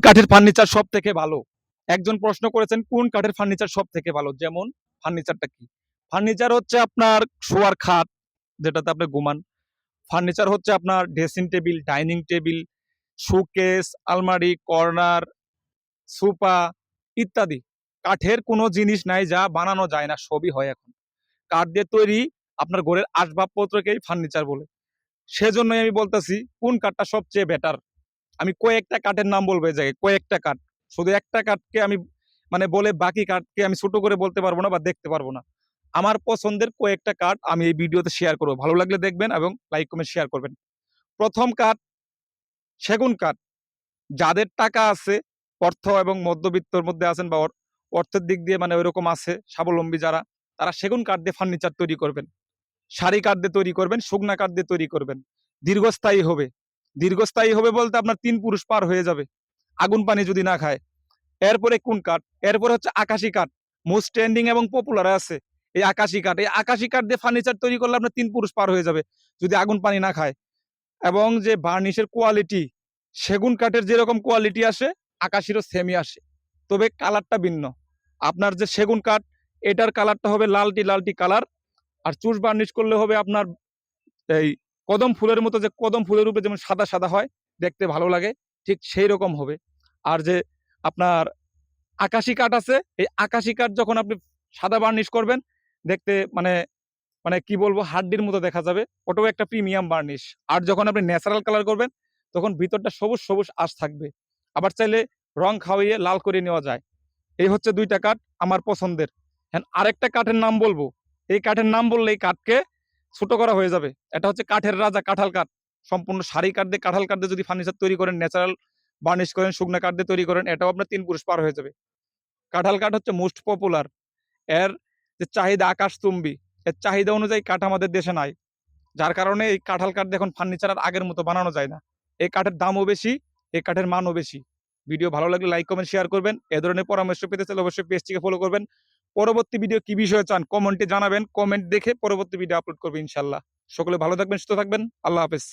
কাঠের ফার্নিচার সব থেকে ভালো? একজন প্রশ্ন করেছেন কোন কাঠের ফার্নিচার সব থেকে ভালো। যেমন ফার্নিচারটা কি? ফার্নিচার হচ্ছে আপনার শোয়ার খাট, যেটাতে আপনি ঘুমান। ফার্নিচার হচ্ছে আপনার dressing table, dining table, showcase, আলমারি, কর্নার, সোফা ইত্যাদি। কাঠের কোনো জিনিস নাই যা বানানো যায় না, সবই হয় এখন। কাঠ দিয়ে তৈরি আপনার ঘরের আসবাবপত্রকেই ফার্নিচার বলে। সেজন্যই আমি বলতেছি কোন কাঠটা সবচেয়ে বেটার। আমি কয়েকটা কাঠের নাম বলবো এই জায়গায়, কয়েকটা কাঠ। শুধু একটা কাঠকে আমি মানে বলে বাকি কাঠকে আমি ছোট করে বলতে পারবো না বা দেখতে পারবো না। আমার পছন্দের কয়েকটা কাঠ আমি এই ভিডিওতে শেয়ার করবো। ভালো লাগলে দেখবেন এবং লাইক কমেন্ট শেয়ার করবেন। প্রথম কাঠ সেগুন কাঠ। যাদের টাকা আছে, অর্থ এবং মধ্যবিত্তর মধ্যে আছেন বা অর্থের দিক দিয়ে মানে ওইরকম আছে স্বাবলম্বী যারা, তারা সেগুন কাঠ দিয়ে ফার্নিচার তৈরি করবেন, সারি কাঠ দিয়ে তৈরি করবেন, শুকনা কাঠ দিয়ে তৈরি করবেন। দীর্ঘস্থায়ী হবে। দীর্ঘস্থায়ী হবে বলতে আপনার ৩ পুরুষ পার হয়ে যাবে আগুন পানি যদি না খায়। এরপরে কোন কাঠ? এরপরে হচ্ছে আকাশি কাঠ। মোস্ট ট্রেন্ডিং এবং পপুলার আছে এই আকাশি কাঠ। এই আকাশি কাঠ দিয়ে ফার্নিচার তৈরি করলে আপনার ৩ পুরুষ পার হয়ে যাবে যদি আগুন পানি না খায়। এবং যে বার্নিশের কোয়ালিটি, সেগুন কাঠের যেরকম কোয়ালিটি আসে আকাশিরও সেমই আসে, তবে কালারটা ভিন্ন। আপনার যে সেগুন কাঠ, এটার কালারটা হবে লালটি লালটি কালার। আর চুষ বার্নিশ করলে হবে আপনার এই কদম ফুলের মতো, যে কদম ফুলের উপরে যেমন সাদা সাদা হয়, দেখতে ভালো লাগে, ঠিক সেই রকম হবে। আর যে আপনার আকাশি কাঠ আছে, এই আকাশি কাঠ যখন আপনি সাদা বার্নিশ করবেন, দেখতে মানে মানে কি বলবো, হাড্ডির মতো দেখা যাবে। ওটাও একটা প্রিমিয়াম বার্নিশ। আর যখন আপনি ন্যাচারাল কালার করবেন, তখন ভিতরটা সবুজ সবুজ আঁশ থাকবে। আবার চাইলে রং খাওয়িয়ে লাল করে নেওয়া যায়। এই হচ্ছে ২টা কাঠ আমার পছন্দের। হ্যাঁ, আরেকটা কাঠের নাম বলবো। এই কাঠের নাম বললে এই কাঠকে ছোট করা হয়ে যাবে। এটা হচ্ছে কাঠের রাজা, কাঁঠাল কাঠ। সম্পূর্ণ সারি কাঠ দিয়ে, কাঁঠাল কাঠ দিয়ে যদি ফার্নিচার তৈরি করেন, ন্যাচারাল বার্নিশ করেন, শুকনা কাঠ দিয়ে তৈরি করেন, এটাও আপনার ৩ পুরুষ পার হয়ে যাবে। কাঁঠাল কাঠ হচ্ছে মোস্ট পপুলার। এর যে চাহিদা আকাশচুম্বী, এর চাহিদা অনুযায়ী কাঠ আমাদের দেশে নাই। যার কারণে এই কাঁঠাল কাঠ দিয়ে এখন ফার্নিচার আর আগের মতো বানানো যায় না। এই কাঠের দামও বেশি, এই কাঠের মানও বেশি। ভিডিও ভালো লাগলে লাইক কমেন্ট শেয়ার করবেন। এ ধরনের পরামর্শ পেতে চাইলে অবশ্যই পেজটিকে ফলো করবেন। পরবর্তী ভিডিও কি বিষয়ে চান কমেন্টে জানাবেন। কমেন্ট দেখে পরবর্তী ভিডিও আপলোড করবো ইনশাল্লাহ। সকলে ভালো থাকবেন, সুস্থ থাকবেন। আল্লাহ হাফেজ।